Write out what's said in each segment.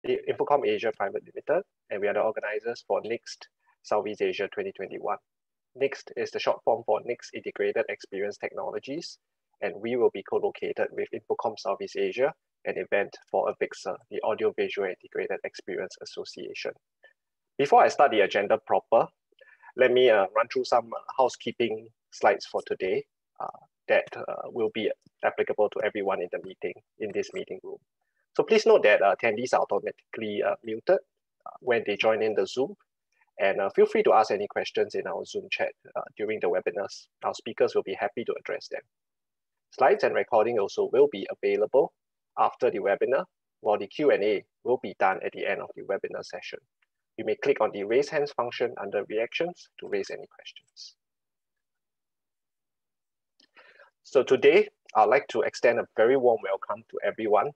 Infocom Asia Private Limited, and we are the organizers for NIXT Southeast Asia 2021. NIXT is the short form for NIXT Integrated Experience Technologies, and we will be co-located with Infocom Southeast Asia, an event for AVIXA, the Audiovisual Integrated Experience Association. Before I start the agenda proper, let me run through some housekeeping slides for today that will be applicable to everyone in the meeting, in this meeting room. So please note that attendees are automatically muted when they join in the Zoom, and feel free to ask any questions in our Zoom chat during the webinars. Our speakers will be happy to address them. Slides and recording also will be available after the webinar, while the Q&A will be done at the end of the webinar session. You may click on the raise hands function under reactions to raise any questions. So today, I'd like to extend a very warm welcome to everyone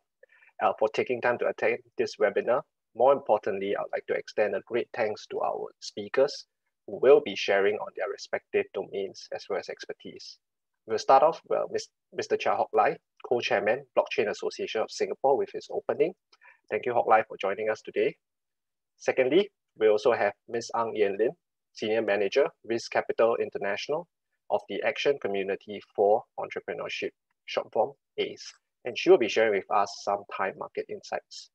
for taking time to attend this webinar. More importantly, I'd like to extend a great thanks to our speakers who will be sharing on their respective domains as well as expertise. We'll start off with Mr. Chia Hock Lai, Co-Chairman, Blockchain Association of Singapore, with his opening. Thank you, Hock Lai, for joining us today. Secondly, we also have Ms. Ang Yen Lin, Senior Manager, Risk Capital International of the Action Community for Entrepreneurship, short form ACE, and she will be sharing with us some Thai market insights.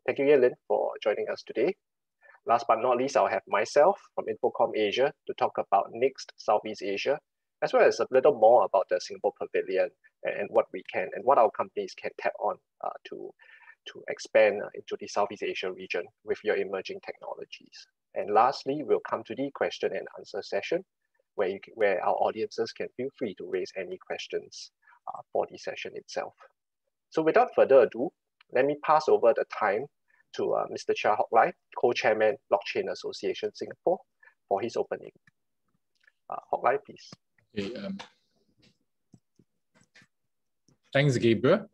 Thank you, Yen Lin, for joining us today. Last but not least, I'll have myself from Infocom Asia to talk about NIXT Southeast Asia, as well as a little more about the Singapore Pavilion and what we can and what our companies can tap on to expand into the Southeast Asia region with your emerging technologies. And lastly, we'll come to the question and answer session where our audiences can feel free to raise any questions for the session itself. So without further ado, let me pass over the time to Mr. Chia Hock Lai, Co-Chairman, Blockchain Association Singapore, for his opening. Hock Lai, please. Okay, thanks, Gabriel.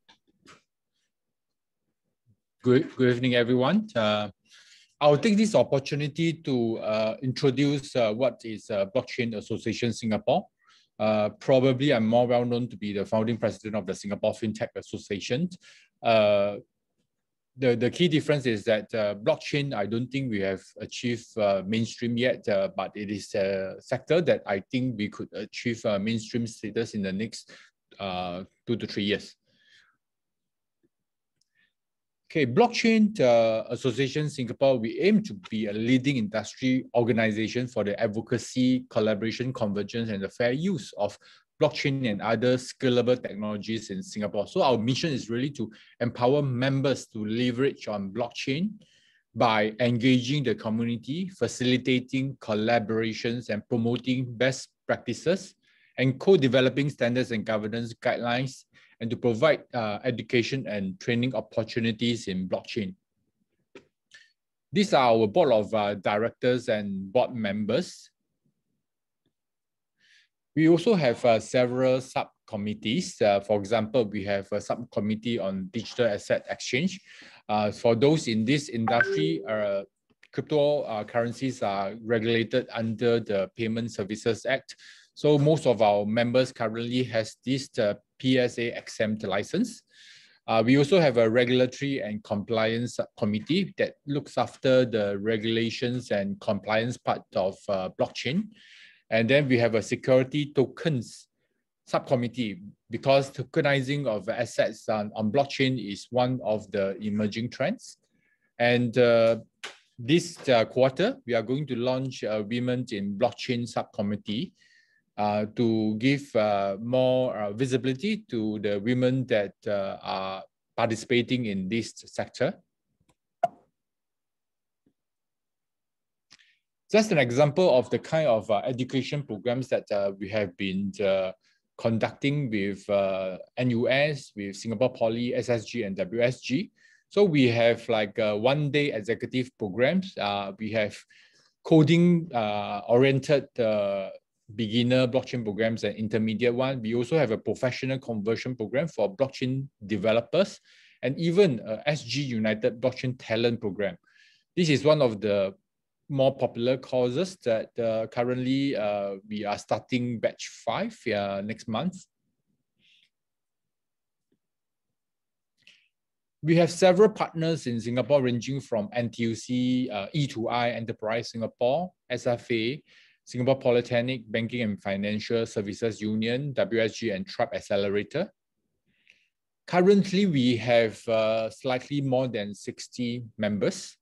Good evening, everyone. I'll take this opportunity to introduce what is Blockchain Association Singapore. Probably I'm more well known to be the founding president of the Singapore FinTech Association. The key difference is that blockchain, I don't think we have achieved mainstream yet, but it is a sector that I think we could achieve mainstream status in the next 2 to 3 years. Okay, Blockchain Association Singapore, we aim to be a leading industry organization for the advocacy, collaboration, convergence, and the fair use of blockchain and other scalable technologies in Singapore. So our mission is really to empower members to leverage on blockchain by engaging the community, facilitating collaborations, and promoting best practices, and co-developing standards and governance guidelines, and to provide education and training opportunities in blockchain. These are our board of directors and board members. We also have several subcommittees. For example, we have a subcommittee on digital asset exchange. For those in this industry, cryptocurrencies are regulated under the Payment Services Act. So most of our members currently has this PSA exempt license. We also have a regulatory and compliance committee that looks after the regulations and compliance part of blockchain. And then we have a security tokens subcommittee, because tokenizing of assets on blockchain is one of the emerging trends. And this quarter, we are going to launch a Women in Blockchain subcommittee to give more visibility to the women that are participating in this sector. Just an example of the kind of education programs that we have been conducting with NUS, with Singapore Poly, SSG, and WSG. So we have like one-day executive programs. We have coding-oriented beginner blockchain programs and intermediate one. We also have a professional conversion program for blockchain developers, and even a SG United Blockchain Talent Program. This is one of the more popular courses that currently we are starting batch 5 next month. We have several partners in Singapore ranging from NTUC, E2I, Enterprise Singapore, SFA, Singapore Polytechnic, Banking and Financial Services Union, WSG, and Tribe Accelerator. Currently, we have slightly more than 60 members.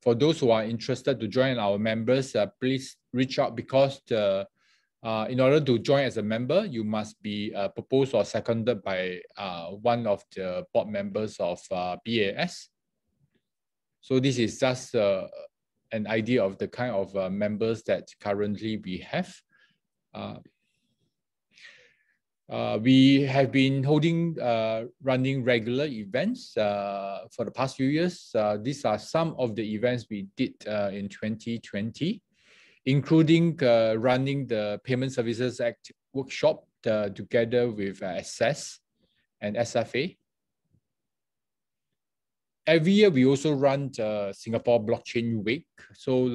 For those who are interested to join our members, please reach out because in order to join as a member, you must be proposed or seconded by one of the board members of BAS. So this is just an idea of the kind of members that currently we have. We have been running regular events for the past few years. These are some of the events we did in 2020. Including running the Payment Services Act workshop together with Access and SFA. Every year, we also run the Singapore Blockchain Week. So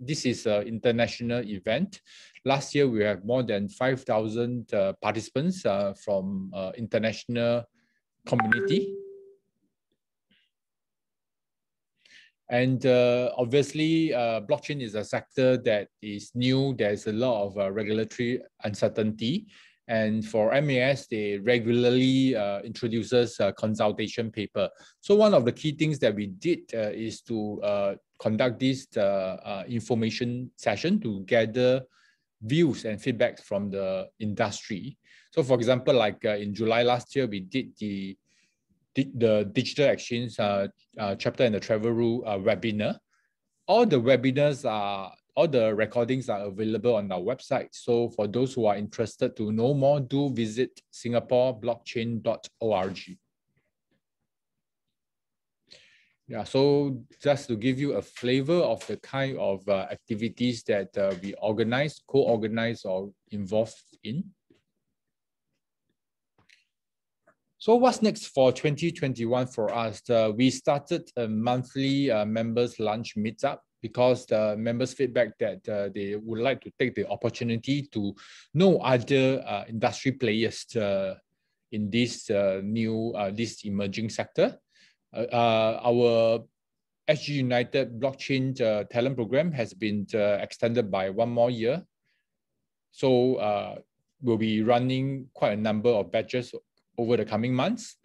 this is an international event. Last year, we have more than 5,000 participants from international community. And obviously, blockchain is a sector that is new. There's a lot of regulatory uncertainty. And for MAS, they regularly introduces a consultation paper. So one of the key things that we did is to conduct this information session to gather views and feedback from the industry. So for example, like in July last year, we did the digital exchange chapter and the travel rule webinar. All the webinars all the recordings are available on our website. So for those who are interested to know more, do visit singaporeblockchain.org. Yeah, so just to give you a flavor of the kind of activities that we organize, co-organize, or involved in. So what's next for 2021 for us? We started a monthly members lunch meetup because the members feedback that they would like to take the opportunity to know other industry players in this this emerging sector. Our SG United Blockchain Talent Program has been extended by 1 more year. So we'll be running quite a number of batches over the coming months.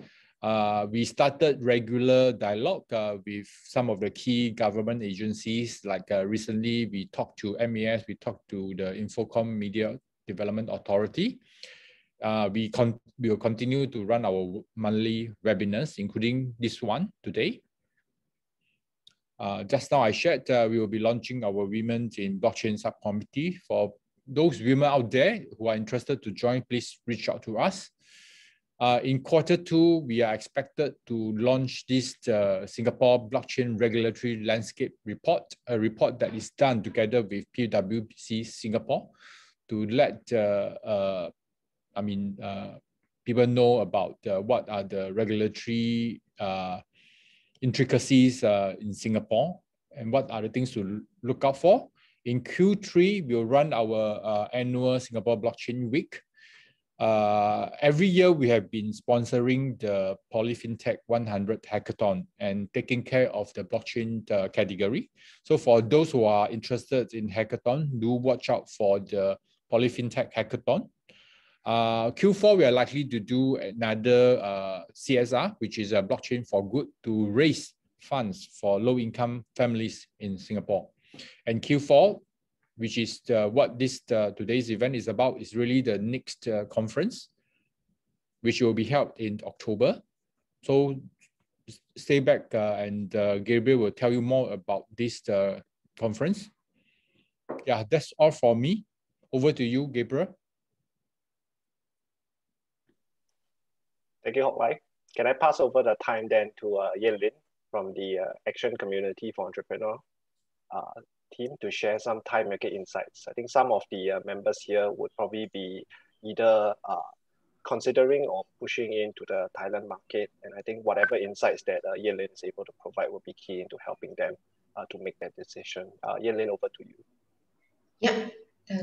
We started regular dialogue with some of the key government agencies. Like recently, we talked to MAS, we talked to the Infocom Media Development Authority. We will continue to run our monthly webinars, including this one today. Just now I shared we will be launching our Women in Blockchain Subcommittee. For those women out there who are interested to join, please reach out to us. In Q2, we are expected to launch this Singapore Blockchain Regulatory Landscape Report, a report that is done together with PwC Singapore to let people know about what are the regulatory intricacies in Singapore and what are the things to look out for. In Q3, we'll run our annual Singapore Blockchain Week. Every year, we have been sponsoring the PolyFintech 100 Hackathon and taking care of the blockchain category. So for those who are interested in hackathon, do watch out for the PolyFintech Hackathon. Q4, we are likely to do another CSR, which is a blockchain for good, to raise funds for low-income families in Singapore. And Q4, which is what this today's event is about, is really the NIXT conference, which will be held in October. So stay back and Gabriel will tell you more about this conference. Yeah, that's all for me. Over to you, Gabriel. Thank you, Hock Lai. Can I pass over the time then to Yen Lin from the Action Community for Entrepreneur team to share some Thai market insights. I think some of the members here would probably be either considering or pushing into the Thailand market. And I think whatever insights that Yen Lin is able to provide will be key into helping them to make that decision. Yen Lin, over to you. Yeah.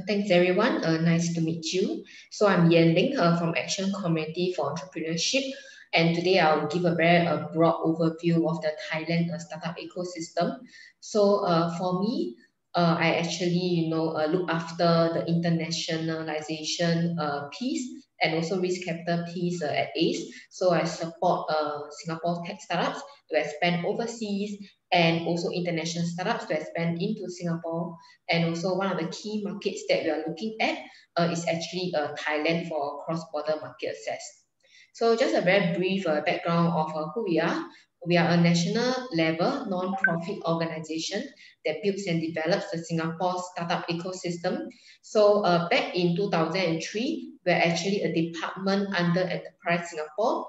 Thanks everyone. Nice to meet you. So I'm Yen Ling from Action Committee for Entrepreneurship. And today I'll give a very broad overview of the Thailand startup ecosystem. So for me, I actually, look after the internationalization piece and also risk capital piece at ACE. So I support Singapore tech startups to expand overseas and also international startups to expand into Singapore. And also one of the key markets that we are looking at is actually Thailand for cross-border market access. So just a very brief background of who we are. We are a national level non-profit organization that builds and develops the Singapore startup ecosystem. So back in 2003, we're actually a department under Enterprise Singapore.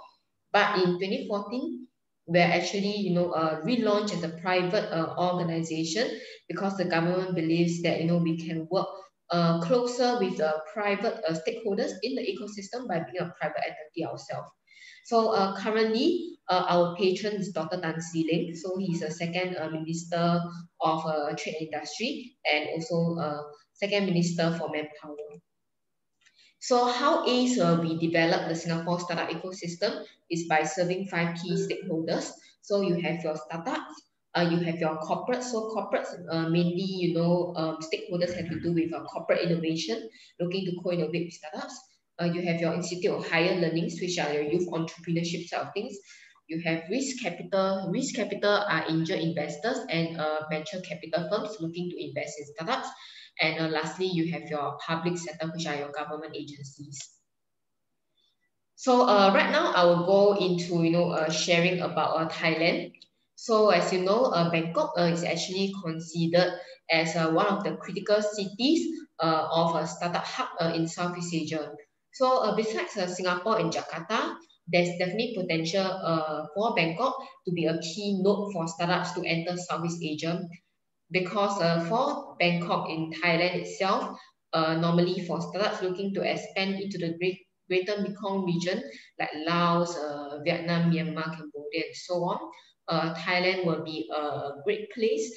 But in 2014, we're actually, relaunched as a private organization because the government believes that, we can work closer with private stakeholders in the ecosystem by being a private entity ourselves. So currently, our patron is Dr. Tan See Leng. So he's a second Minister of Trade and Industry and also second Minister for Manpower. So how ACE we develop the Singapore startup ecosystem is by serving 5 key stakeholders. So you have your startups, you have your corporates. So corporates mainly, stakeholders have to do with corporate innovation, looking to co-innovate with startups. You have your Institute of Higher Learnings, which are your youth entrepreneurship side of things. You have risk capital. Risk capital are angel investors and venture capital firms looking to invest in startups. And lastly, you have your public sector, which are your government agencies. So right now, I will go into sharing about Thailand. So as you know, Bangkok is actually considered as one of the critical cities of a startup hub in Southeast Asia. So besides Singapore and Jakarta, there's definitely potential for Bangkok to be a key node for startups to enter Southeast Asia. Because for Bangkok in Thailand itself, normally for startups looking to expand into the greater Mekong region, like Laos, Vietnam, Myanmar, Cambodia, and so on, Thailand will be a great place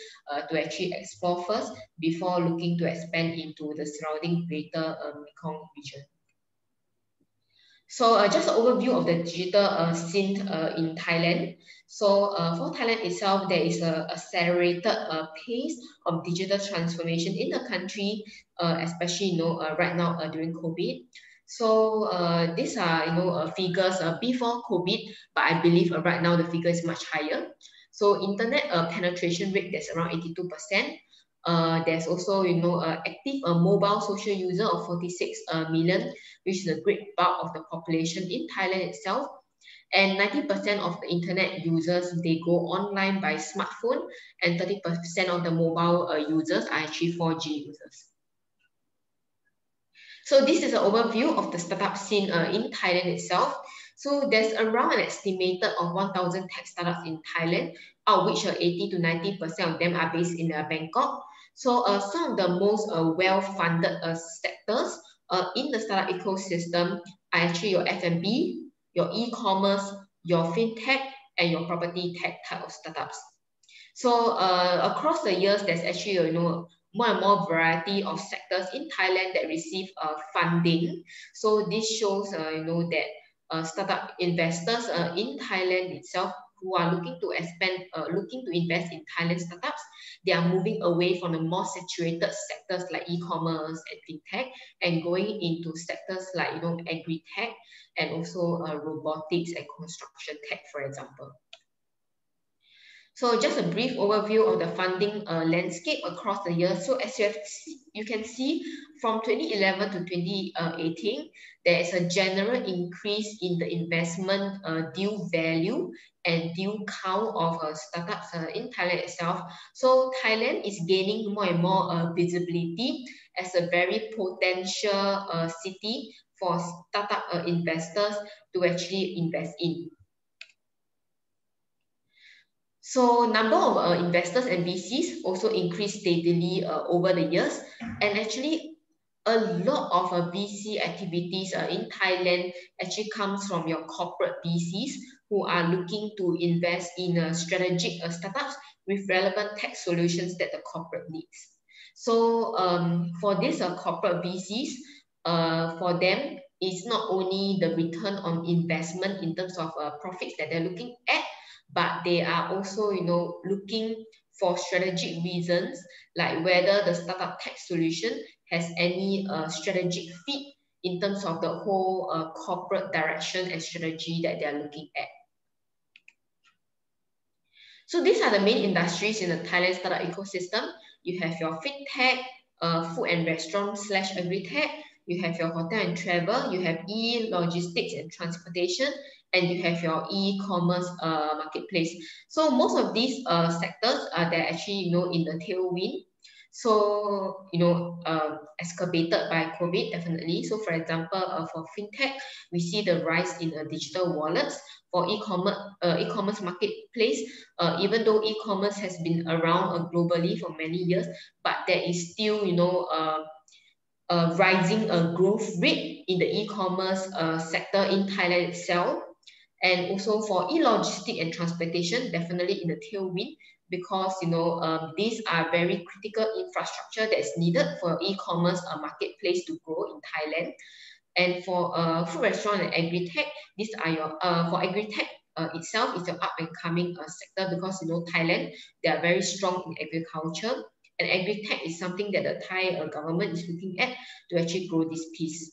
to actually explore first before looking to expand into the surrounding greater Mekong region. So just an overview of the digital scene in Thailand. So for Thailand itself, there is an accelerated pace of digital transformation in the country, especially right now during COVID. So these are figures before COVID, but I believe right now the figure is much higher. So internet penetration rate that's around 82%. There's also, active mobile social user of 46 million, which is a great bulk of the population in Thailand itself. And 90% of the internet users, they go online by smartphone, and 30% of the mobile users are actually 4G users. So this is an overview of the startup scene in Thailand itself. So there's around an estimated of 1,000 tech startups in Thailand, out of which 80 to 90% of them are based in Bangkok. So some of the most well-funded sectors in the startup ecosystem are actually your F&B, your e-commerce, your fintech, and your property tech type of startups. So across the years, there's actually more and more variety of sectors in Thailand that receive funding. So this shows that startup investors in Thailand itself who are looking to expand, looking to invest in Thailand startups, they are moving away from the more saturated sectors like e-commerce and fintech and going into sectors like Agritech and also robotics and construction tech, for example. So just a brief overview of the funding landscape across the years. So as you can see, from 2011 to 2018, there is a general increase in the investment deal value and deal count of startups in Thailand itself. So Thailand is gaining more and more visibility as a very potential city for startup investors to actually invest in. So number of investors and VCs also increased steadily over the years, and actually a lot of VC activities in Thailand actually comes from your corporate VCs who are looking to invest in strategic startups with relevant tech solutions that the corporate needs. So for these corporate VCs, for them, is not only the return on investment in terms of profits that they're looking at, but they are also, looking for strategic reasons, like whether the startup tech solution has any strategic fit in terms of the whole corporate direction and strategy that they are looking at. So these are the main industries in the Thailand startup ecosystem. You have your fintech, food and restaurant / agritech. You have your hotel and travel. You have e-logistics and transportation, and you have your e-commerce marketplace. So most of these sectors they're actually in the tailwind. So excavated by COVID, definitely. So for example, for fintech, we see the rise in digital wallets. For e-commerce marketplace, even though e-commerce has been around globally for many years, but there is still rising growth rate in the e-commerce sector in Thailand itself. And also for e-logistics and transportation, definitely in the tailwind, because these are very critical infrastructure that is needed for e-commerce marketplace to grow in Thailand. And for food, restaurant, and agritech, these are your for agritech itself is your up and coming sector, because Thailand, they are very strong in agriculture, and agritech is something that the Thai government is looking at to actually grow this piece.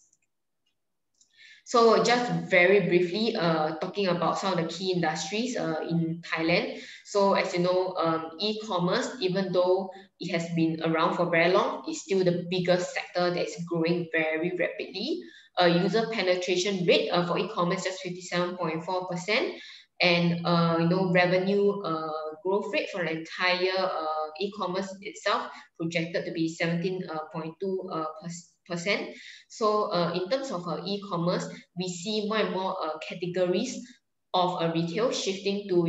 So just very briefly, talking about some of the key industries in Thailand. So as you know, e-commerce, even though it has been around for very long, is still the biggest sector that is growing very rapidly. User penetration rate for e-commerce just 57.4%, and revenue growth rate for the entire e-commerce itself projected to be 17.2%. So in terms of e-commerce, we see more and more categories of retail shifting to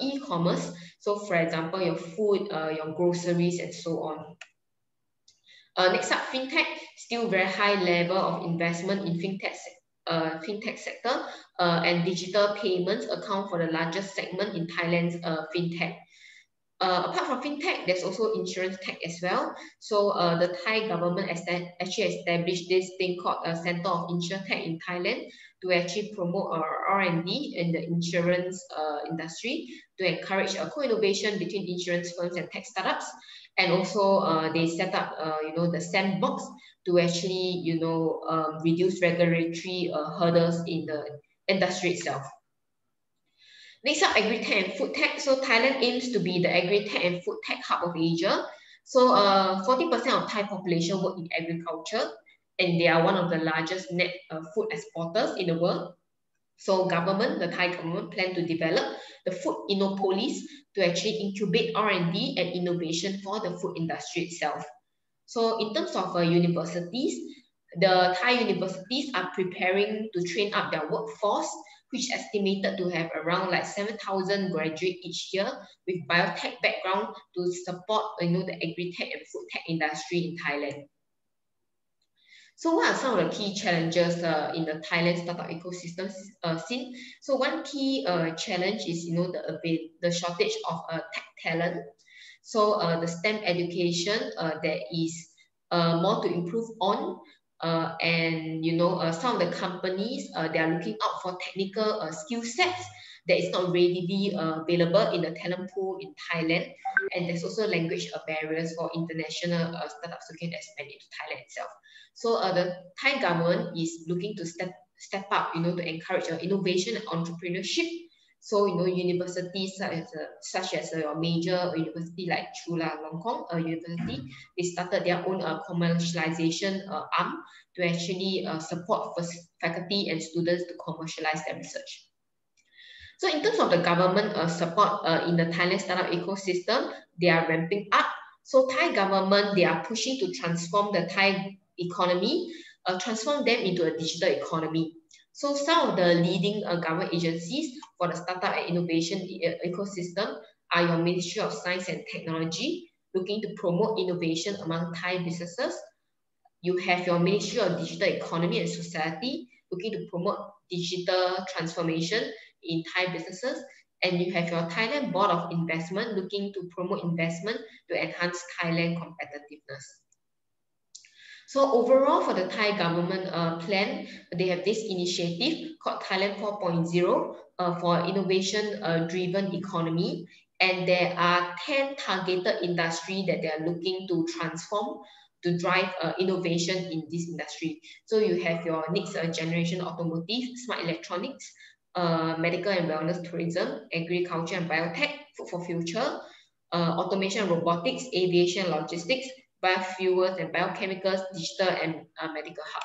e-commerce. So for example, your food, your groceries, and so on. Next up, fintech, still very high level of investment in fintech sector, and digital payments account for the largest segment in Thailand's fintech. Apart from fintech, there's also insurance tech as well. So the Thai government actually established this thing called a Center of Insurtech in Thailand to actually promote R&D in the insurance industry, to encourage co-innovation between insurance firms and tech startups. And also they set up the sandbox to actually reduce regulatory hurdles in the industry itself. Next up, agritech and food tech. So Thailand aims to be the agritech and food tech hub of Asia. So 40% of Thai population work in agriculture, and they are one of the largest net food exporters in the world. So the Thai government plan to develop the food innopolis to actually incubate R&D and innovation for the food industry itself. So in terms of universities, the Thai universities are preparing to train up their workforce, which is estimated to have around like 7,000 graduates each year with biotech background to support the agri-tech and food tech industry in Thailand. So what are some of the key challenges in the Thailand startup ecosystem scene? So one key challenge is the shortage of tech talent. So the STEM education that is more to improve on. And some of the companies they are looking out for technical skill sets that is not readily available in the talent pool in Thailand, and there's also language barriers for international startups who can expand into Thailand itself. So the Thai government is looking to step up, to encourage innovation and entrepreneurship. So universities such as your major university like Chulalongkorn University, they started their own commercialization arm to actually support faculty and students to commercialize their research. So in terms of the government support in the Thailand startup ecosystem, they are ramping up. So Thai government, they are pushing to transform the Thai economy, transform them into a digital economy. So some of the leading government agencies for the startup and innovation ecosystem are your Ministry of Science and Technology, looking to promote innovation among Thai businesses. You have your Ministry of Digital Economy and Society, looking to promote digital transformation in Thai businesses. And you have your Thailand Board of Investment, looking to promote investment to enhance Thailand competitiveness. So overall, for the Thai government plan, they have this initiative called Thailand 4.0 for innovation-driven economy. And there are 10 targeted industries that they are looking to transform to drive innovation in this industry. So you have your next generation automotive, smart electronics, medical and wellness tourism, agriculture and biotech, food for future, automation and robotics, aviation, logistics, biofuels and biochemicals, digital and medical hub.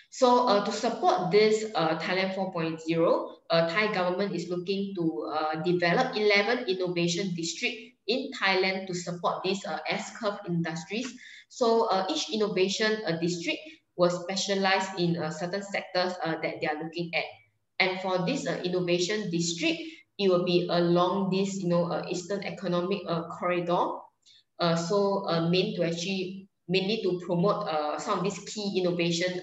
So to support this Thailand 4.0, Thai government is looking to develop 11 innovation districts in Thailand to support these S-curve industries. So each innovation district will specialize in certain sectors that they are looking at. And for this innovation district, it will be along this, Eastern Economic Corridor. Mainly to promote some of these key innovation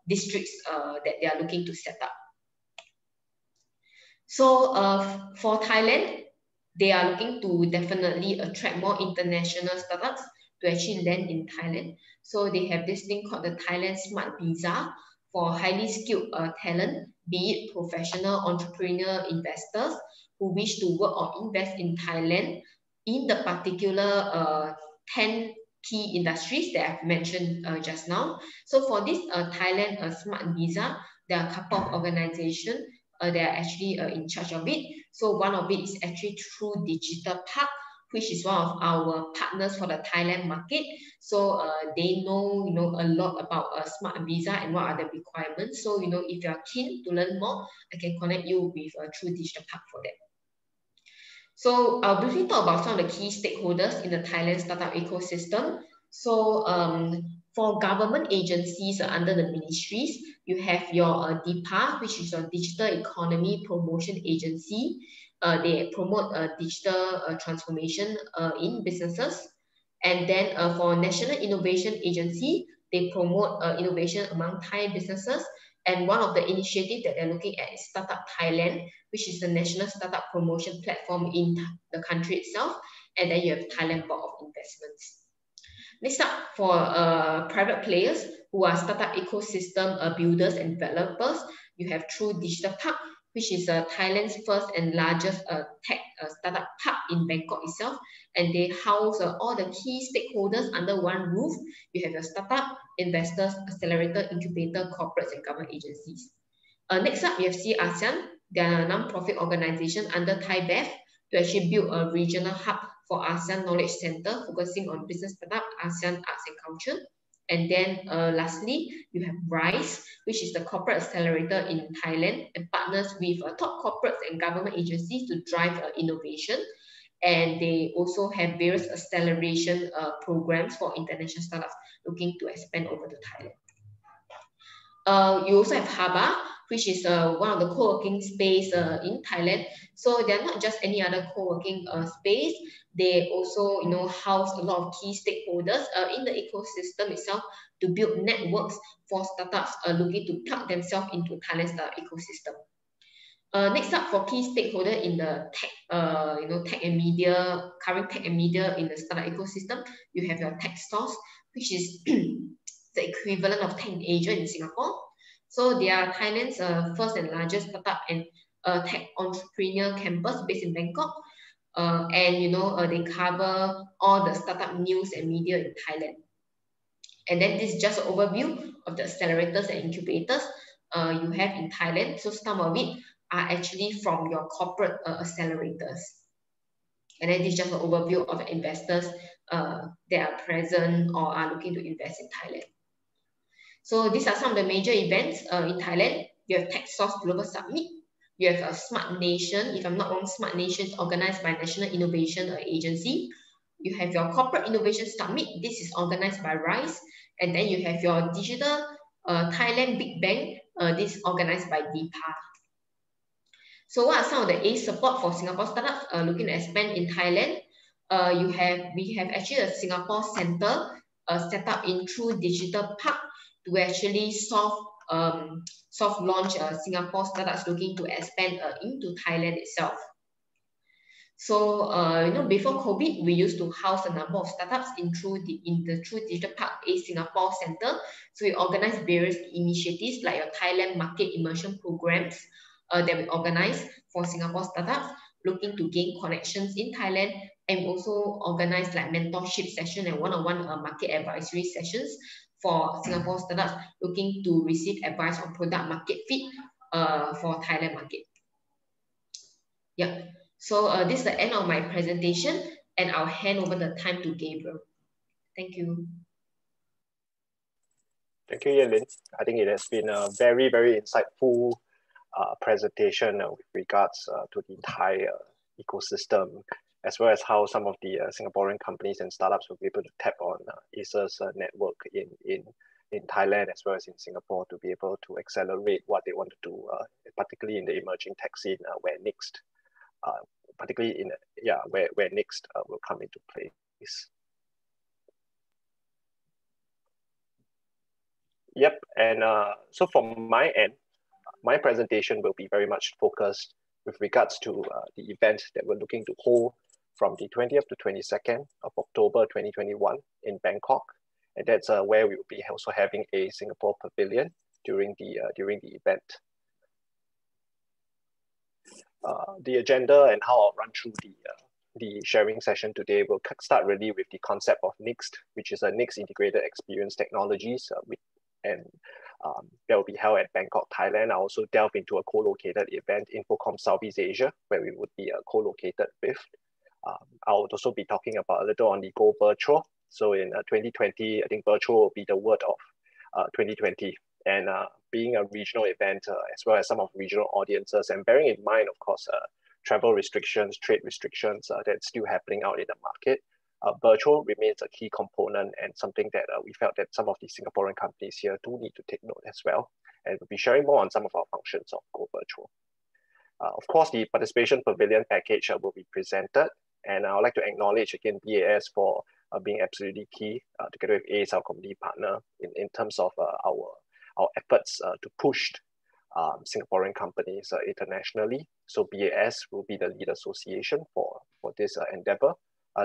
districts that they are looking to set up. So for Thailand, they are looking to definitely attract more international startups to actually land in Thailand. So they have this thing called the Thailand Smart Visa for highly skilled talent, be it professional, entrepreneur, investors who wish to work or invest in Thailand in the particular 10 key industries that I've mentioned just now. So for this Thailand Smart Visa, there are a couple of organizations that are actually in charge of it. So one of it is actually True Digital Park, which is one of our partners for the Thailand market. So they know, a lot about Smart Visa and what are the requirements. So, if you are keen to learn more, I can connect you with True Digital Park for that. So I'll briefly talk about some of the key stakeholders in the Thailand startup ecosystem. So for government agencies under the ministries, you have your DIPA, which is your Digital Economy Promotion Agency. They promote digital transformation in businesses. And then for National Innovation Agency, they promote innovation among Thai businesses. And one of the initiatives that they're looking at is Startup Thailand, which is the national startup promotion platform in the country itself. And then you have Thailand Board of Investments. Next up, for private players who are startup ecosystem builders and developers, you have True Digital Park, which is Thailand's first and largest tech startup park in Bangkok itself. And they house all the key stakeholders under one roof. You have your startup, investors, accelerator, incubator, corporates, and government agencies. Next up, you have ASEAN. They are a non-profit organization under ThaiBev to actually build a regional hub for ASEAN Knowledge Center, focusing on business startup, ASEAN arts and culture. And then lastly, you have RISE, which is the corporate accelerator in Thailand and partners with top corporates and government agencies to drive innovation. And they also have various acceleration programs for international startups looking to expand over to Thailand. You also have Haba, which is one of the co-working space in Thailand. So they're not just any other co-working space. They also, house a lot of key stakeholders in the ecosystem itself to build networks for startups looking to plug themselves into Thailand's ecosystem. Next up, for key stakeholder in the tech, tech and media, current tech and media in the startup ecosystem, you have your Tech Source, which is the equivalent of Tech in Asia in Singapore. So they are Thailand's first and largest startup and tech entrepreneur campus based in Bangkok. And they cover all the startup news and media in Thailand. And then this is just an overview of the accelerators and incubators you have in Thailand. So some of it are actually from your corporate accelerators. And then this is just an overview of the investors that are present or are looking to invest in Thailand. So these are some of the major events in Thailand. You have Tech Source Global Summit. You have a Smart Nation. If I'm not wrong, Smart Nation is organized by National Innovation Agency. You have your Corporate Innovation Summit. This is organized by RISE. And then you have your Digital Thailand Big Bang. This is organized by DIPA. So what are some of the ACE support for Singapore startups looking to expand in Thailand? We have actually a Singapore Center set up in True Digital Park to actually soft launch Singapore startups looking to expand into Thailand itself. So, before COVID, we used to house a number of startups through Digital Park A Singapore Center. So we organize various initiatives like your Thailand market immersion programs that we organize for Singapore startups looking to gain connections in Thailand, and also organize like mentorship session and one-on-one market advisory sessions for Singapore startups looking to receive advice on product market fit for Thailand market. Yeah. So this is the end of my presentation, and I'll hand over the time to Gabriel. Thank you. Thank you, Yelin. I think it has been a very, very insightful presentation with regards to the Thai ecosystem, as well as how some of the Singaporean companies and startups will be able to tap on ASEA's network in Thailand as well as in Singapore to be able to accelerate what they want to do, particularly in the emerging tech scene where NIXT, particularly where NIXT will come into place. Yep, and so from my end, my presentation will be very much focused with regards to the event that we're looking to hold from the 20th to 22nd of October 2021 in Bangkok, and that's where we will be also having a Singapore Pavilion during the event. The agenda and how I'll run through the sharing session today will start really with the concept of NIXT, which is a NIXT Integrated Experience Technologies, and that will be held at Bangkok, Thailand. I'll also delve into a co-located event, Infocom Southeast Asia, where we would be co-located with. I'll also be talking about a little on the Go Virtual. So in 2020, I think virtual will be the word of 2020. And being a regional event, as well as some of regional audiences, and bearing in mind, of course, travel restrictions, trade restrictions that's still happening out in the market, virtual remains a key component and something that we felt that some of the Singaporean companies here do need to take note as well. And we'll be sharing more on some of our functions of Go Virtual. Of course, the participation pavilion package will be presented. And I would like to acknowledge again BAS for being absolutely key, together with ACE, our community partner, in terms of our efforts to push Singaporean companies internationally. So BAS will be the lead association for this endeavor.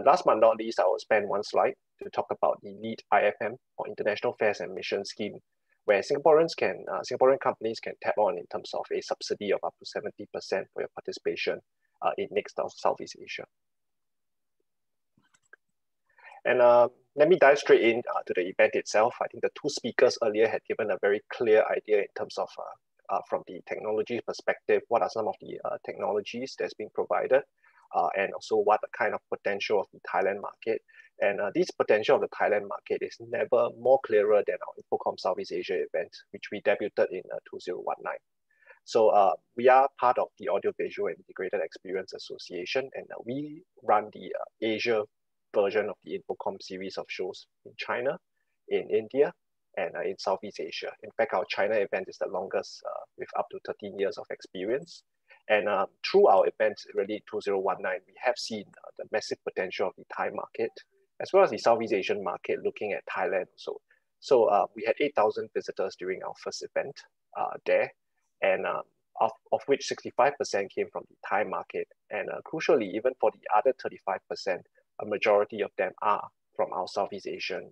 Last but not least, I will spend one slide to talk about the LEAD IFM, or International Fairs and Mission Scheme, where Singaporean companies can tap on in terms of a subsidy of up to 70% for your participation in NIXT Southeast Asia. And let me dive straight in to the event itself. I think the two speakers earlier had given a very clear idea in terms of, from the technology perspective, what are some of the technologies that's being provided, and also what the kind of potential of the Thailand market. And this potential of the Thailand market is never more clearer than our Infocom Southeast Asia event, which we debuted in 2019. So we are part of the Audiovisual and Integrated Experience Association, and we run the Asia version of the Infocom series of shows in China, in India, and in Southeast Asia. In fact, our China event is the longest with up to 13 years of experience. And through our event, really 2019, we have seen the massive potential of the Thai market, as well as the Southeast Asian market, looking at Thailand also. So we had 8,000 visitors during our first event there, and of which 65% came from the Thai market. And crucially, even for the other 35%, a majority of them are from our Southeast Asian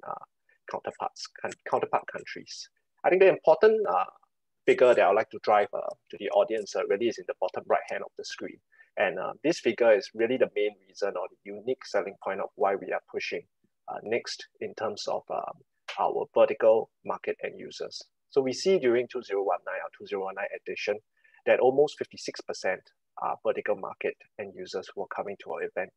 counterpart countries. I think the important figure that I'd like to drive to the audience really is in the bottom right hand of the screen. And this figure is really the main reason or the unique selling point of why we are pushing NIXT in terms of our vertical market end users. So we see during 2019 or 2019 edition that almost 56% are vertical market end users who are coming to our event.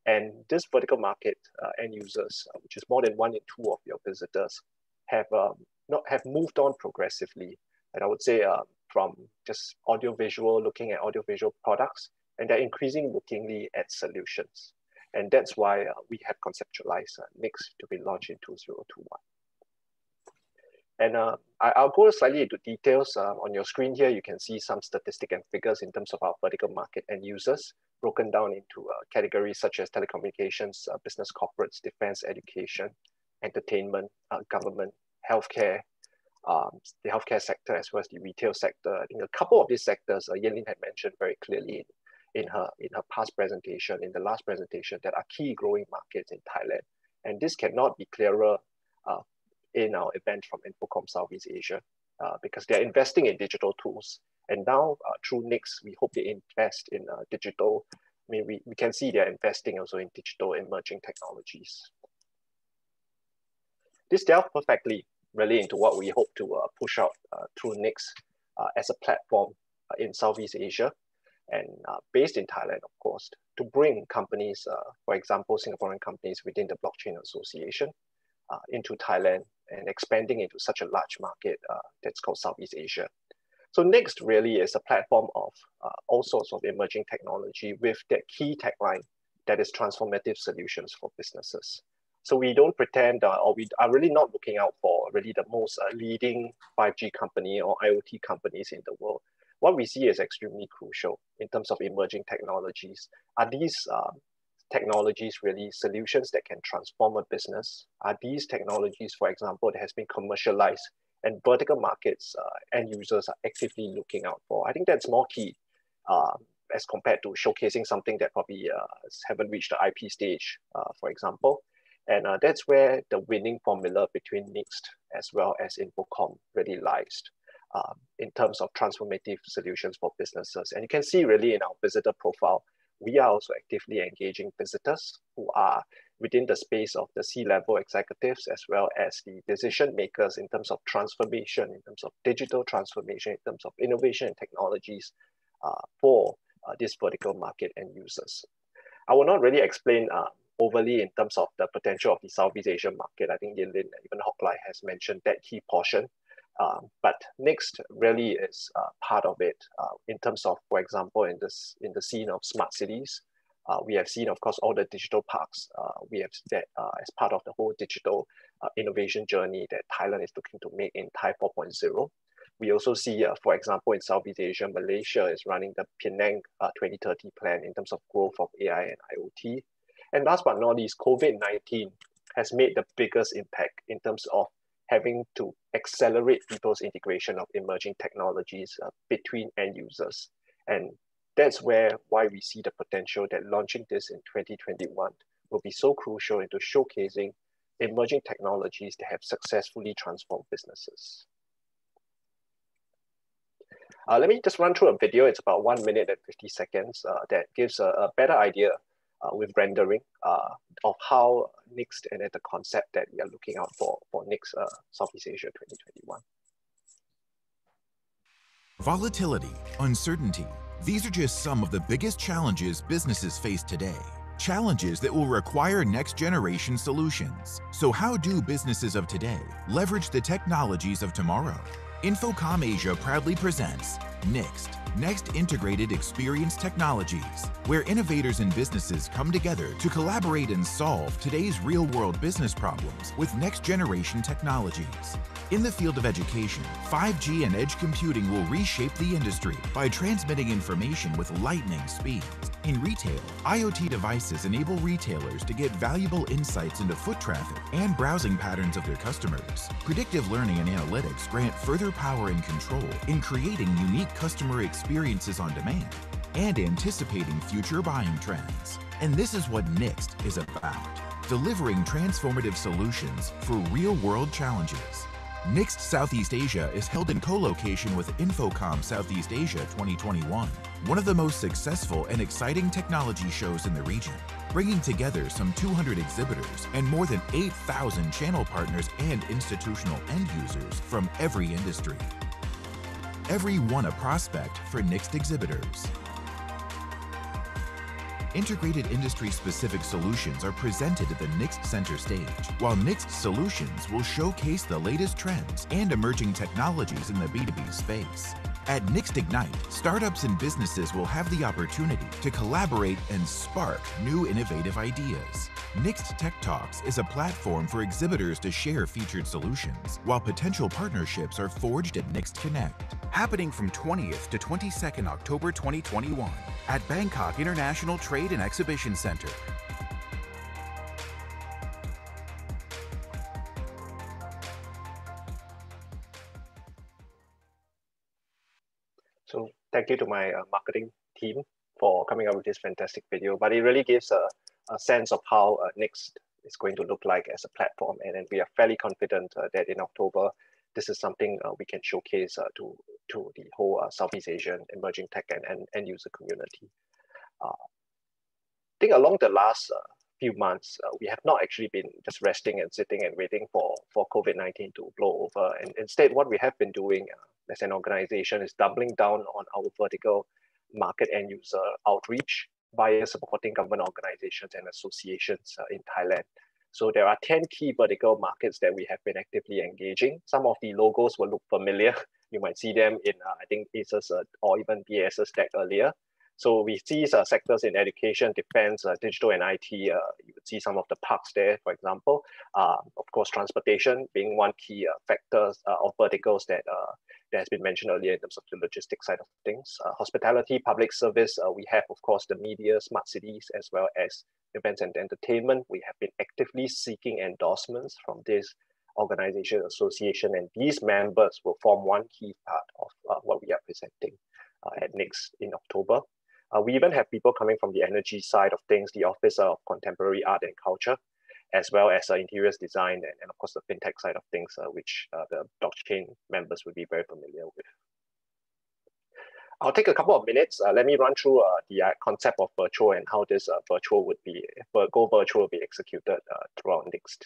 And this vertical market end users, which is more than 1 in 2 of your visitors, have moved on progressively. And I would say from just audiovisual, looking at audiovisual products, and they're increasingly looking at solutions. And that's why we have conceptualized NIXT to be launched in 2021. And I'll go slightly into details. On your screen here, you can see some statistics and figures in terms of our vertical market end users, broken down into categories such as telecommunications, business corporates, defense, education, entertainment, government, healthcare, the healthcare sector, as well as the retail sector. I think a couple of these sectors, Yelin had mentioned very clearly in her past presentation, in the last presentation, that are key growing markets in Thailand. And this cannot be clearer in our event from Infocom Southeast Asia, because they're investing in digital tools. And now through NIXT, we hope they invest in digital. I mean, we can see they're investing also in digital emerging technologies. This delves perfectly really into what we hope to push out through NIXT as a platform in Southeast Asia and based in Thailand, of course, to bring companies, for example, Singaporean companies within the Blockchain Association into Thailand and expanding into such a large market that's called Southeast Asia. So NIXT really is a platform of all sorts of emerging technology with that key tagline that is transformative solutions for businesses. So we don't pretend, or we are really not looking out for really the most leading 5G company or IoT companies in the world. What we see is extremely crucial in terms of emerging technologies. Are these technologies really solutions that can transform a business? Are these technologies, for example, that has been commercialized and vertical markets end users are actively looking out for? I think that's more key as compared to showcasing something that probably haven't reached the IP stage, for example. And that's where the winning formula between NIXT as well as Infocom really lies in terms of transformative solutions for businesses. And you can see really in our visitor profile, we are also actively engaging visitors who are within the space of the C-level executives as well as the decision makers in terms of transformation, in terms of digital transformation, in terms of innovation and technologies for this vertical market and users. I will not really explain overly in terms of the potential of the Southeast Asian market. I think Yin Lin and even Hoklai has mentioned that key portion. But NIXT really is part of it in terms of, for example, in the scene of smart cities. We have seen, of course, all the digital parks. We have that as part of the whole digital innovation journey that Thailand is looking to make in Thai 4.0. We also see, for example, in Southeast Asia, Malaysia is running the Penang 2030 plan in terms of growth of AI and IoT. And last but not least, COVID-19 has made the biggest impact in terms of having to accelerate people's integration of emerging technologies between end users. And that's why we see the potential that launching this in 2021 will be so crucial into showcasing emerging technologies that have successfully transformed businesses. Let me just run through a video. It's about 1 minute and 50 seconds that gives a better idea with rendering of how NIXT and the concept that we are looking out for NIXT Southeast Asia 2021. Volatility, uncertainty, these are just some of the biggest challenges businesses face today. Challenges that will require next-generation solutions. So how do businesses of today leverage the technologies of tomorrow? Infocom Asia proudly presents NIXT, Next Integrated Experience Technologies, where innovators and businesses come together to collaborate and solve today's real-world business problems with next-generation technologies. In the field of education, 5G and edge computing will reshape the industry by transmitting information with lightning speeds. In retail, IoT devices enable retailers to get valuable insights into foot traffic and browsing patterns of their customers. Predictive learning and analytics grant further power and control in creating unique customer experiences on demand and anticipating future buying trends. And this is what NIXT is about, delivering transformative solutions for real-world challenges. NIXT Southeast Asia is held in co-location with Infocom Southeast Asia 2021, one of the most successful and exciting technology shows in the region, bringing together some 200 exhibitors and more than 8,000 channel partners and institutional end users from every industry. Everyone a prospect for NIXT exhibitors. Integrated industry-specific solutions are presented at the NIXT Center stage, while NIXT Solutions will showcase the latest trends and emerging technologies in the B2B space. At NIXT Ignite, startups and businesses will have the opportunity to collaborate and spark new innovative ideas. NIXT Tech Talks is a platform for exhibitors to share featured solutions, while potential partnerships are forged at NIXT Connect. Happening from 20th to 22nd October 2021 at Bangkok International Trade and Exhibition Center. So thank you to my marketing team for coming up with this fantastic video, but it really gives a sense of how NIXT is going to look like as a platform. And then we are fairly confident that in October, this is something we can showcase to the whole Southeast Asian emerging tech and end user community. I think along the last few months, we have not actually been just resting and sitting and waiting for COVID-19 to blow over. And instead, what we have been doing as an organization is doubling down on our vertical market end user outreach via supporting government organizations and associations in Thailand. So there are 10 key vertical markets that we have been actively engaging. Some of the logos will look familiar. You might see them in, I think, ASUS or even BAS's deck earlier. So we see sectors in education, defense, digital and IT. You would see some of the parks there, for example. Of course, transportation being one key factor of verticals that has been mentioned earlier in terms of the logistics side of things. Hospitality, public service, we have, of course, the media, smart cities, as well as events and entertainment. We have been actively seeking endorsements from this organization association, and these members will form one key part of what we are presenting at NIXT in October. We even have people coming from the energy side of things, the Office of Contemporary Art and Culture, as well as interiors design, and of course the fintech side of things, which the blockchain members would be very familiar with. I'll take a couple of minutes. Let me run through the concept of virtual and how this go virtual will be executed throughout NIXT.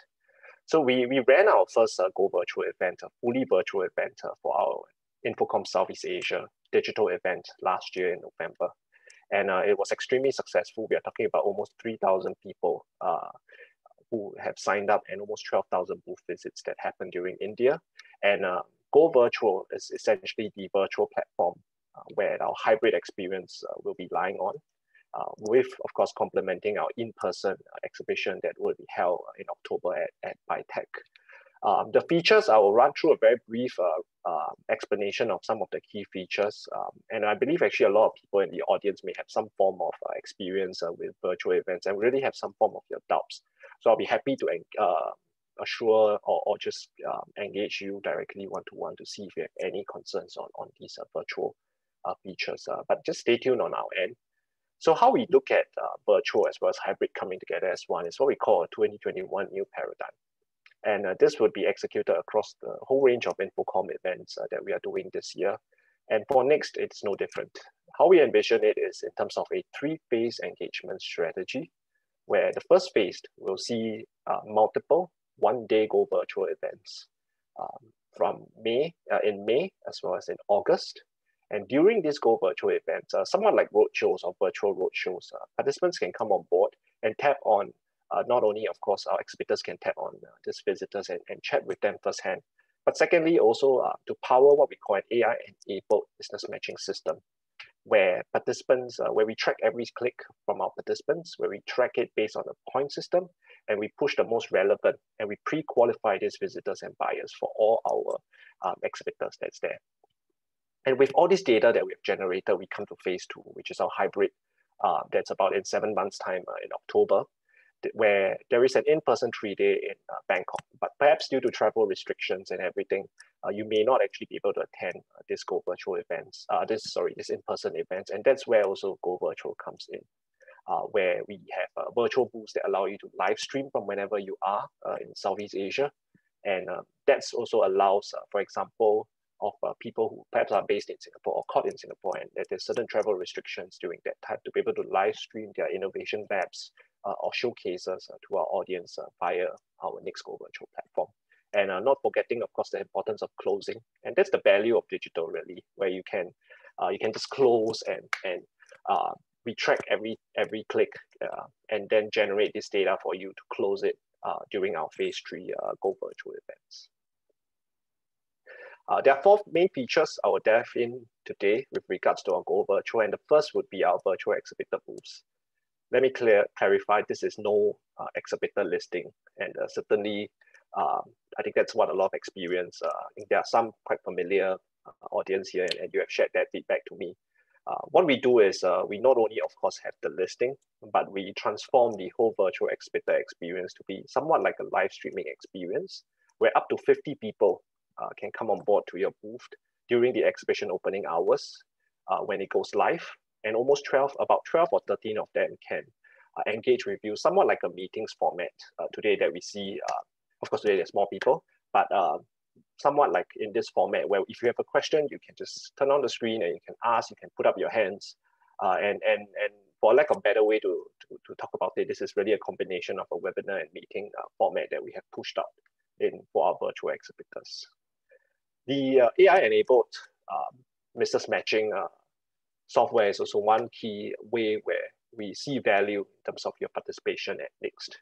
So we ran our first Go Virtual event, a fully virtual event for our Infocom Southeast Asia digital event last year in November. And it was extremely successful. We are talking about almost 3,000 people who have signed up and almost 12,000 booth visits that happened during India. And Go Virtual is essentially the virtual platform where our hybrid experience will be lying on, with, of course, complementing our in-person exhibition that will be held in October at Agritech. The features, I will run through a very brief explanation of some of the key features. And I believe actually a lot of people in the audience may have some form of experience with virtual events and really have some form of your doubts. So I'll be happy to assure or just engage you directly one-to-one to see if you have any concerns on these virtual features. But just stay tuned on our end. So how we look at virtual as well as hybrid coming together as one is what we call a 2021 new paradigm. And this would be executed across the whole range of Infocom events that we are doing this year. And for NIXT, it's no different. How we envision it is in terms of a three-phase engagement strategy, where the first phase will see multiple one-day Go Virtual events from in May as well as in August. And during these Go Virtual events, somewhat like roadshows or virtual roadshows, participants can come on board and tap on, not only, of course, our exhibitors can tap on these visitors and chat with them firsthand, but secondly, also to power what we call an AI-enabled business matching system, where participants, where we track every click from our participants, where we track it based on a point system, and we push the most relevant, and we pre-qualify these visitors and buyers for all our exhibitors that's there. And with all this data that we've generated, we come to phase 2, which is our hybrid. That's about in 7 months' time in October, where there is an in-person 3-day in Bangkok. But perhaps due to travel restrictions and everything, you may not actually be able to attend this Go Virtual events, this in-person events. And that's where also Go Virtual comes in, where we have virtual booths that allow you to live stream from whenever you are in Southeast Asia. And that's also allows, for example, of people who perhaps are based in Singapore or caught in Singapore, and there's certain travel restrictions during that time to be able to live stream their innovation labs or showcases to our audience via our NIXT Go Virtual platform. And not forgetting, of course, the importance of closing. And that's the value of digital, really, where you can just close and we track every click and then generate this data for you to close it during our phase 3 Go Virtual events. There are 4 main features I will dive in today with regards to our Go Virtual, and the first would be our virtual exhibitor booths. Let me clarify, this is no exhibitor listing, and certainly I think that's what a lot of experience. I think there are some quite familiar audience here, and you have shared that feedback to me. What we do is we not only, of course, have the listing, but we transform the whole virtual exhibitor experience to be somewhat like a live streaming experience, where up to 50 people can come on board to your booth during the exhibition opening hours when it goes live. and about 12 or 13 of them can engage with you, somewhat like a meetings format today that we see. Of course, today there's more people, but somewhat like in this format where if you have a question, you can just turn on the screen and you can ask, you can put up your hands, and for lack of a better way to talk about it, this is really a combination of a webinar and meeting format that we have pushed out for our virtual exhibitors. The AI-enabled business matching software is also one key way where we see value in terms of your participation at NIXT.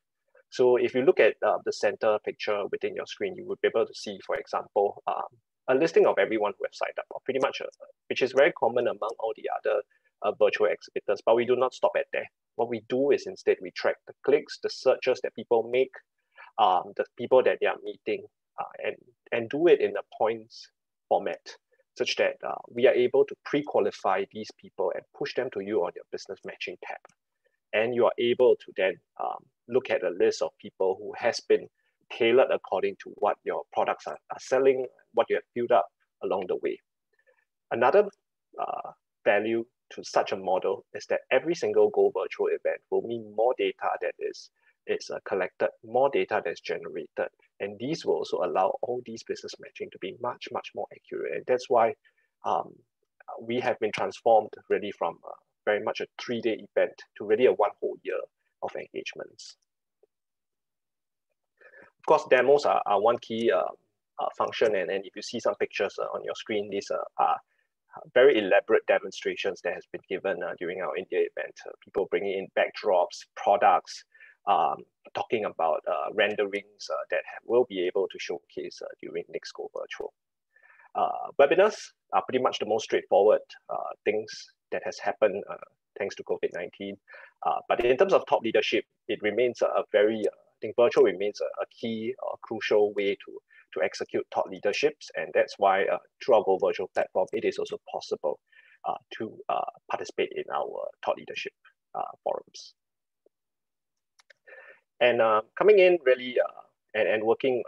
So if you look at the center picture within your screen, you would be able to see, for example, a listing of everyone who have signed up, or pretty much, which is very common among all the other virtual exhibitors, but we do not stop at there. What we do is instead we track the clicks, the searches that people make, the people that they are meeting, and do it in a points format, such that we are able to pre-qualify these people and push them to you on your business matching tab. And you are able to then look at a list of people who has been tailored according to what your products are selling, what you have built up along the way. Another value to such a model is that every single Go Virtual event will mean more data that is collected, more data that's generated. And these will also allow all these business matching to be much, much more accurate. And that's why we have been transformed really from very much a 3-day event to really a 1 whole year of engagements. Of course, demos are one key function. And if you see some pictures on your screen, these are very elaborate demonstrations that has been given during our India event. People bringing in backdrops, products, talking about renderings that will be able to showcase during NIXT Go Virtual. Webinars are pretty much the most straightforward things that has happened thanks to COVID-19. But in terms of top leadership, it remains I think virtual remains a key crucial way to execute thought leaderships. And that's why through our Go Virtual platform, it is also possible to participate in our thought leadership forums. And coming in really and working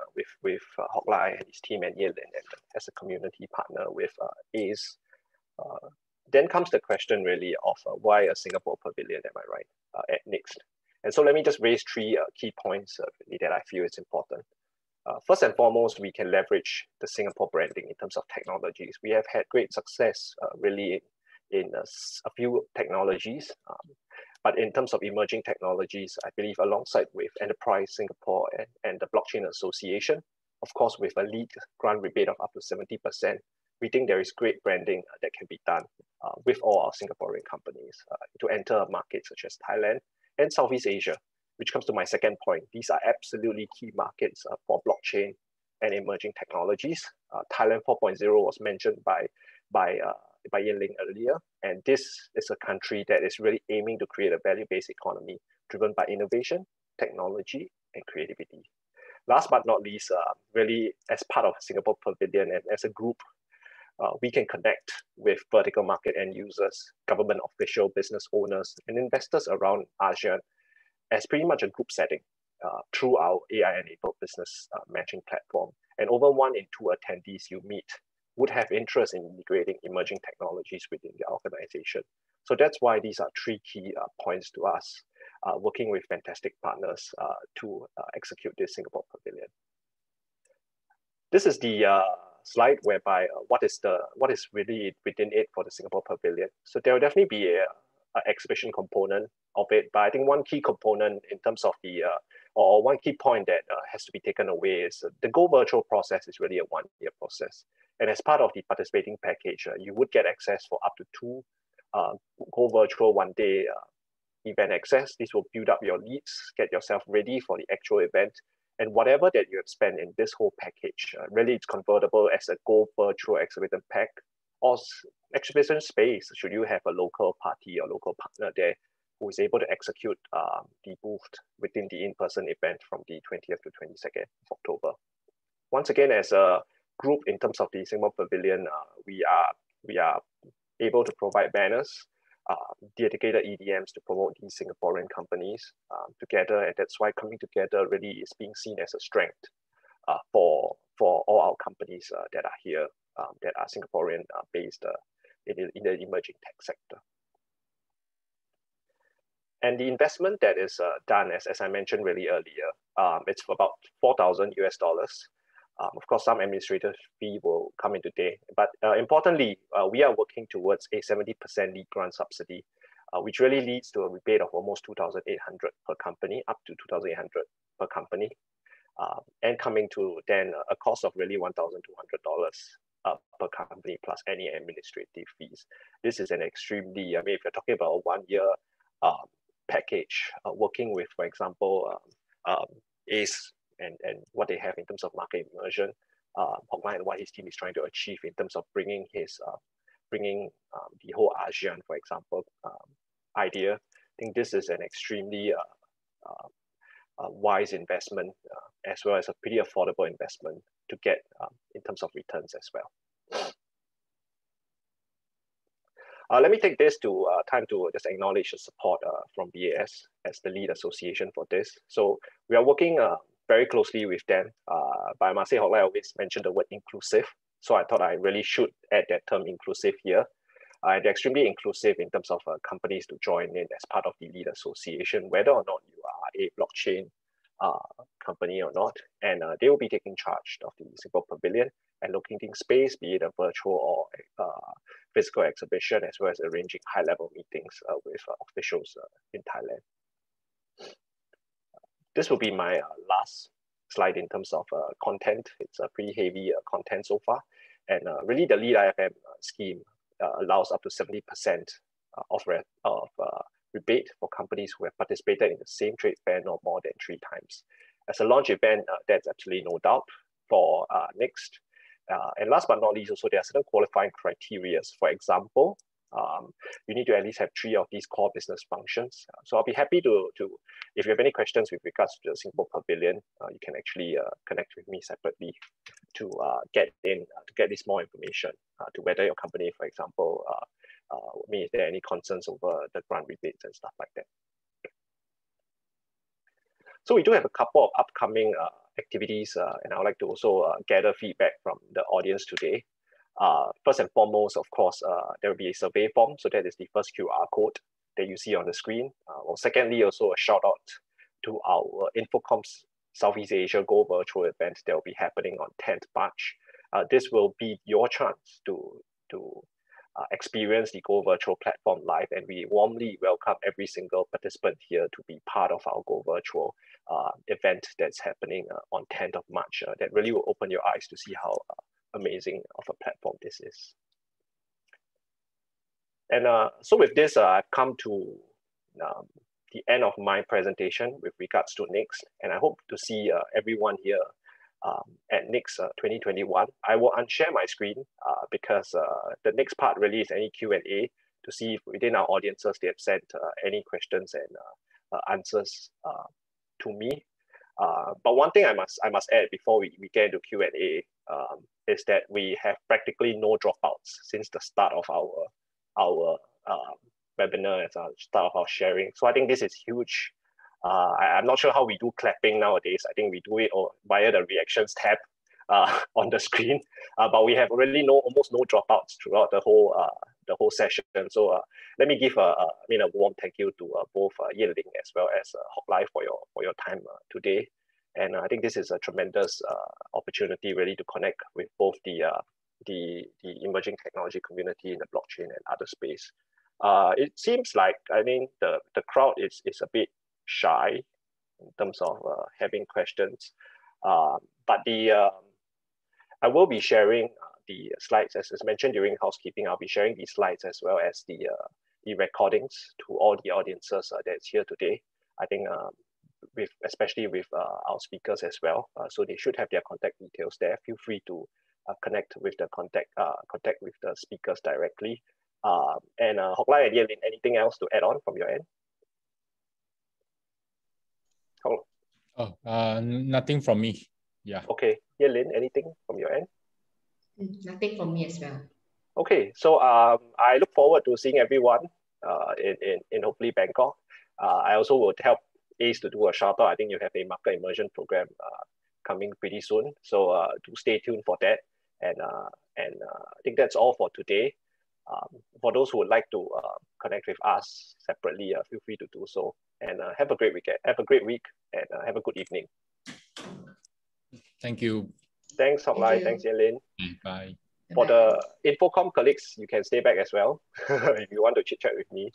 with Hock Lai and his team and Yen and as a community partner with ACE, then comes the question really of why a Singapore Pavilion, am I right, at NIXT? And so let me just raise 3 key points really that I feel is important. First and foremost, we can leverage the Singapore branding in terms of technologies. We have had great success really in a few technologies, but in terms of emerging technologies, I believe alongside with Enterprise Singapore and the Blockchain Association, of course, with a lead grant rebate of up to 70%, we think there is great branding that can be done with all our Singaporean companies to enter markets such as Thailand and Southeast Asia, which comes to my second point. These are absolutely key markets for blockchain and emerging technologies. Thailand 4.0 was mentioned by Yen Ling earlier, and this is a country that is really aiming to create a value-based economy driven by innovation, technology, and creativity. Last but not least, really as part of Singapore Pavilion and as a group, we can connect with vertical market end users, government official, business owners, and investors around ASEAN as pretty much a group setting through our AI-enabled business matching platform. And over 1 in 2 attendees you meet would have interest in integrating emerging technologies within the organization. So that's why these are 3 key points to us, working with fantastic partners to execute this Singapore Pavilion. This is the slide whereby what is really within it for the Singapore Pavilion. So there will definitely be an exhibition component of it, but I think one key component in terms of the or one key point that has to be taken away is the Go Virtual process is really a 1-year process. And as part of the participating package, you would get access for up to 2 Go Virtual 1-day event access. This will build up your leads, get yourself ready for the actual event. And whatever that you have spent in this whole package, really it's convertible as a Go Virtual exhibition pack or exhibition space should you have a local party or local partner there who is able to execute the booth within the in-person event from the 20th to 22nd of October. Once again, as a group in terms of the Singapore Pavilion, we are able to provide banners, dedicated EDMs to promote these Singaporean companies together, and that's why coming together really is being seen as a strength for all our companies that are here, that are Singaporean based in the emerging tech sector. And the investment that is done, as I mentioned really earlier, it's for about $4,000 US. Of course, some administrative fee will come into play, but importantly, we are working towards a 70% lead grant subsidy, which really leads to a rebate of almost 2,800 per company, up to 2,800 per company, and coming to then a cost of really $1,200 per company plus any administrative fees. This is an extremely, I mean, if you're talking about a 1-year package, working with, for example, ACE and what they have in terms of market immersion, Hock Lai and what his team is trying to achieve in terms of bringing the whole ASEAN, for example, idea. I think this is an extremely wise investment, as well as a pretty affordable investment to get in terms of returns as well. Let me take this time to just acknowledge the support from BAS as the lead association for this. So we are working very closely with them, but I must say Hock Lai always mentioned the word inclusive. So I thought I really should add that term inclusive here. They're extremely inclusive in terms of companies to join in as part of the lead association, whether or not you are a blockchain company or not. And they will be taking charge of the Singapore Pavilion and locating space, be it a virtual or physical exhibition, as well as arranging high-level meetings with officials in Thailand. This will be my last slide in terms of content. It's a pretty heavy content so far. And really the lead IFM scheme allows up to 70% of rebate for companies who have participated in the same trade fair no more than 3 times. As a launch event, that's actually no doubt for NIXT. And last but not least, also there are certain qualifying criteria. For example, you need to at least have 3 of these core business functions. So I'll be happy to if you have any questions with regards to the Singapore Pavilion, you can actually connect with me separately to get this more information to whether your company, for example, is there any concerns over the grant rebates and stuff like that. So we do have a couple of upcoming activities, and I would like to also gather feedback from the audience today. First and foremost, of course, there will be a survey form. So that is the first QR code that you see on the screen. Well, secondly, also a shout out to our Infocom's Southeast Asia Go Virtual event that will be happening on 10th March. This will be your chance to experience the Go Virtual platform live, and we warmly welcome every single participant here to be part of our Go Virtual event that's happening on 10th of March. That really will open your eyes to see how amazing of a platform this is. And so with this, I've come to the end of my presentation with regards to NIXT, and I hope to see everyone here at NIXT 2021. I will unshare my screen because the next part really is any Q&A to see if within our audiences they have sent any questions and answers to me. But one thing I must add before we get into Q&A is that we have practically no dropouts since the start of our webinar, at the start of our sharing. So I think this is huge. I'm not sure how we do clapping nowadays. I think we do it via the reactions tab on the screen, but we have really almost no dropouts throughout the whole session. So let me give a warm thank you to both Yin Ling as well as Hock Lai for your time today. And I think this is a tremendous opportunity really to connect with both the emerging technology community in the blockchain and other space. It seems like, the crowd is a bit shy in terms of having questions, but I will be sharing the slides as mentioned during housekeeping. I'll be sharing these slides as well as the recordings to all the audiences that's here today. I think especially with our speakers as well, so they should have their contact details there. Feel free to connect with the contact with the speakers directly. And Hock Lai and Yin Lin, anything else to add on from your end? Nothing from me. Yeah. Okay, Yin Lin, anything from your end? Nothing from me as well. Okay, so I look forward to seeing everyone in hopefully Bangkok. I also would help ACE to do a shout out. I think you have a market immersion program coming pretty soon, so do stay tuned for that. And I think that's all for today. For those who would like to connect with us separately, feel free to do so. And have a great weekend, have a great week, and have a good evening. Thank you. Thanks, Hok Lai. Thanks, Yan-Lin. Bye. For the Infocom colleagues, you can stay back as well if you want to chit chat with me.